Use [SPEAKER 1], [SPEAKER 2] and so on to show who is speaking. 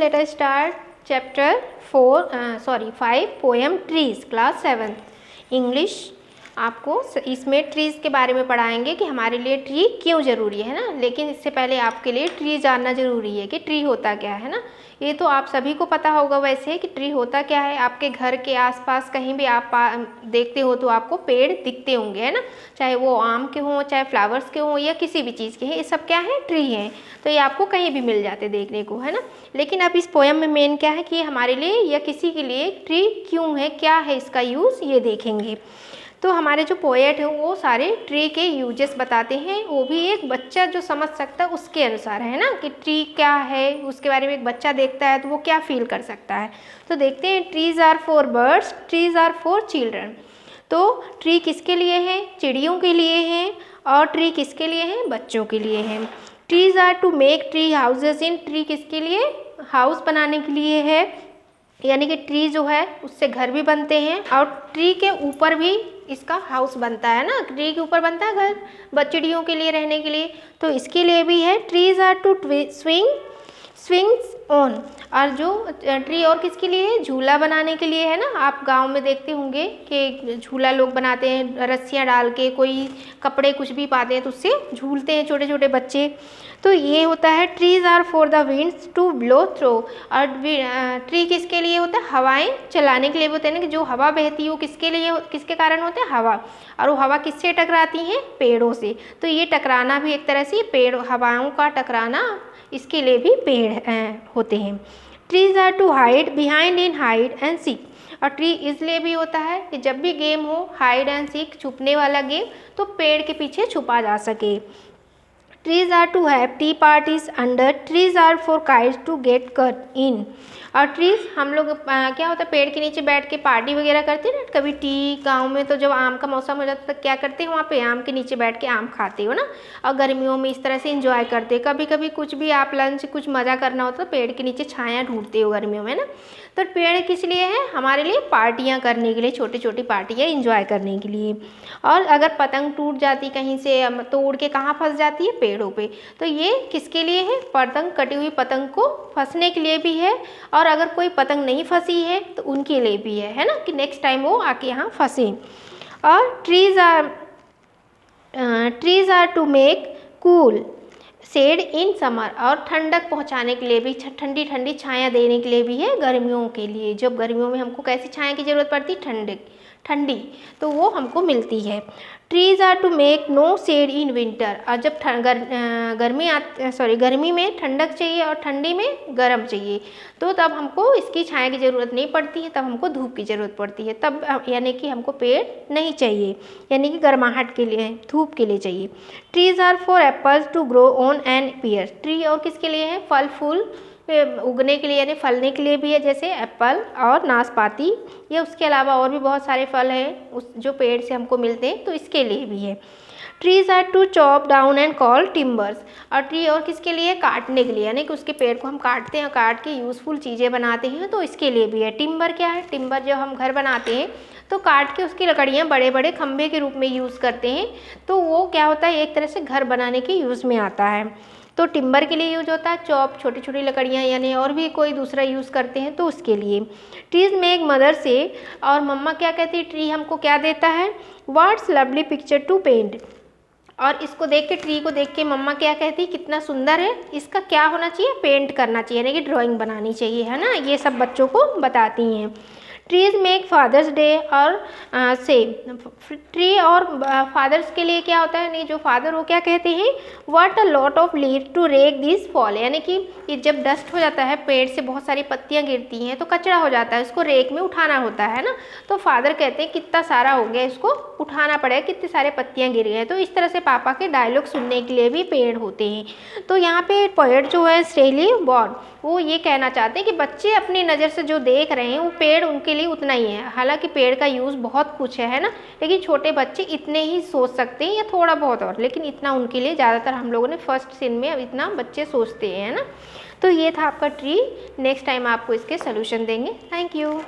[SPEAKER 1] let us start chapter 5 poem trees class 7th English। आपको इसमें trees के बारे में पढ़ाएंगे कि हमारे लिए ट्री क्यों ज़रूरी है ना। लेकिन इससे पहले आपके लिए ट्री जानना ज़रूरी है कि ट्री होता क्या है ना। ये तो आप सभी को पता होगा वैसे कि ट्री होता क्या है। आपके घर के आसपास कहीं भी आप देखते हो तो आपको पेड़ दिखते होंगे है ना, चाहे वो आम के हों, चाहे फ्लावर्स के हों या किसी भी चीज़ के हैं। ये सब क्या है, ट्री हैं। तो ये आपको कहीं भी मिल जाते देखने को है ना। लेकिन अब इस पोएम में मेन क्या है कि हमारे लिए या किसी के लिए ट्री क्यों है, क्या है इसका यूज़, ये देखेंगे। तो हमारे जो पोएट हैं वो सारे ट्री के यूजेस बताते हैं, वो भी एक बच्चा जो समझ सकता है उसके अनुसार है ना कि ट्री क्या है, उसके बारे में एक बच्चा देखता है तो वो क्या फील कर सकता है। तो देखते हैं, trees are for birds, trees are for children. तो ट्री किसके लिए है, चिड़ियों के लिए है, और ट्री किसके लिए है, बच्चों के लिए है। Trees are to make tree houses in, tree किसके लिए, हाउस बनाने के लिए है, यानी कि ट्री जो है उससे घर भी बनते हैं और ट्री के ऊपर भी इसका हाउस बनता है ना। ट्री के ऊपर बनता है घर चिड़ियों के लिए रहने के लिए, तो इसके लिए भी है। Trees are to swings on, और जो ट्री और किसके लिए है, झूला बनाने के लिए है ना। आप गांव में देखते होंगे कि झूला लोग बनाते हैं रस्सियाँ डाल के, कोई कपड़े कुछ भी पाते हैं तो उससे झूलते हैं छोटे छोटे बच्चे। तो ये होता है trees are for the winds to blow through, और ट्री किसके लिए होता है, हवाएं चलाने के लिए होते हैं ना, कि जो हवा बहती है वो किसके लिए, किसके कारण होता है, हवा। और वो हवा किससे टकराती हैं, पेड़ों से। तो ये टकराना भी एक तरह से पेड़, हवाओं का टकराना, इसके लिए भी पेड़ होते हैं। Trees are to hide behind in hide and seek, और ट्री इसलिए भी होता है कि जब भी गेम हो हाइड एंड सीक, छुपने वाला गेम, तो पेड़ के पीछे छुपा जा सके। Trees are to have tea parties under, trees are for kites to get caught in, और ट्रीज़ हम लोग क्या होता है, पेड़ के नीचे बैठ के पार्टी वगैरह करते हैं ना। कभी टी गांव में तो जब आम का मौसम हो जाता है तो क्या करते हैं, वहाँ पे आम के नीचे बैठ के आम खाते हो ना। और गर्मियों में इस तरह से इंजॉय करते हैं। कभी कभी कुछ भी आप लंच कुछ मज़ा करना होता है तो पेड़ के नीचे छाया ढूंढते हो गर्मियों में ना। तो पेड़ किस लिए है, हमारे लिए पार्टियाँ करने के लिए, छोटी छोटी पार्टियाँ इंजॉय करने के लिए। और अगर पतंग टूट जाती कहीं से तो उड़ के कहाँ फंस जाती है, पेड़ों पे। तो ये किसके लिए है, पतंग, कटी हुई पतंग को फंसने के लिए भी है, और अगर कोई पतंग नहीं फंसी है तो उनके लिए भी है ना, कि नेक्स्ट टाइम वो आके यहाँ फंसे। और trees are to make cool shade in summer, और ठंडक पहुंचाने के लिए भी, ठंडी ठंडी छाया देने के लिए भी है गर्मियों के लिए। जब गर्मियों में हमको कैसी छाया की ज़रूरत पड़ती, ठंडी, तो वो हमको मिलती है। Trees are to make no shade in winter, और जब गर्मी में ठंडक चाहिए और ठंडी में गर्म चाहिए, तो तब हमको इसकी छाया की ज़रूरत नहीं पड़ती है, तब हमको धूप की ज़रूरत पड़ती है। तब यानी कि हमको पेड़ नहीं चाहिए, यानी कि गर्माहट के लिए, धूप के लिए चाहिए। Trees are for apples to grow on and pear, tree और किसके लिए है, फल फूल उगने के लिए, यानी फलने के लिए भी है, जैसे एप्पल और नाशपाती, या उसके अलावा और भी बहुत सारे फल हैं उस जो पेड़ से हमको मिलते हैं, तो इसके लिए भी है। Trees are to chop down and call timbers, और ट्री और किसके लिए, काटने के लिए, यानी कि उसके पेड़ को हम काटते हैं, काट के यूज़फुल चीज़ें बनाते हैं, तो इसके लिए भी है। टिम्बर क्या है, टिम्बर जब हम घर बनाते हैं तो काट के उसकी लकड़ियाँ बड़े बड़े खंभे के रूप में यूज़ करते हैं, तो वो क्या होता है, एक तरह से घर बनाने के यूज़ में आता है। तो टिम्बर के लिए यूज होता है, चॉप छोटी छोटी लकड़ियाँ, यानी और भी कोई दूसरा यूज़ करते हैं तो उसके लिए। ट्रीज़ मेक मदर से, और मम्मा क्या कहती है, ट्री हमको क्या देता है, what's lovely picture to paint, और इसको देख के, ट्री को देख के मम्मा क्या कहती है, कितना सुंदर है, इसका क्या होना चाहिए, पेंट करना चाहिए, यानी कि ड्राइंग बनानी चाहिए है ना। ये सब बच्चों को बताती हैं। ट्रीज़ मेक फादर्स डे, और से ट्री और फादर्स के लिए क्या होता है, नहीं जो फादर वो क्या कहते हैं, what a lot of leaves to rake this fall, यानी कि ये जब डस्ट हो जाता है, पेड़ से बहुत सारी पत्तियां गिरती हैं तो कचरा हो जाता है, इसको रेक में उठाना होता है ना। तो फादर कहते हैं कितना सारा हो गया, इसको उठाना पड़ेगा, कितनी सारे पत्तियां गिर गए। तो इस तरह से पापा के डायलॉग सुनने के लिए भी पेड़ होते हैं। तो यहाँ पे पोएट जो है स्टेली बॉर्न, वो ये कहना चाहते हैं कि बच्चे अपनी नज़र से जो देख रहे हैं वो पेड़ उनके लिए उतना ही है। हालांकि पेड़ का यूज़ बहुत कुछ है ना, लेकिन छोटे बच्चे इतने ही सोच सकते हैं या थोड़ा बहुत और, लेकिन इतना उनके लिए ज़्यादातर हम लोगों ने फर्स्ट सीन में अब इतना बच्चे सोचते हैं ना। तो ये था आपका ट्री। नेक्स्ट टाइम आपको इसके सोल्यूशन देंगे। Thank you.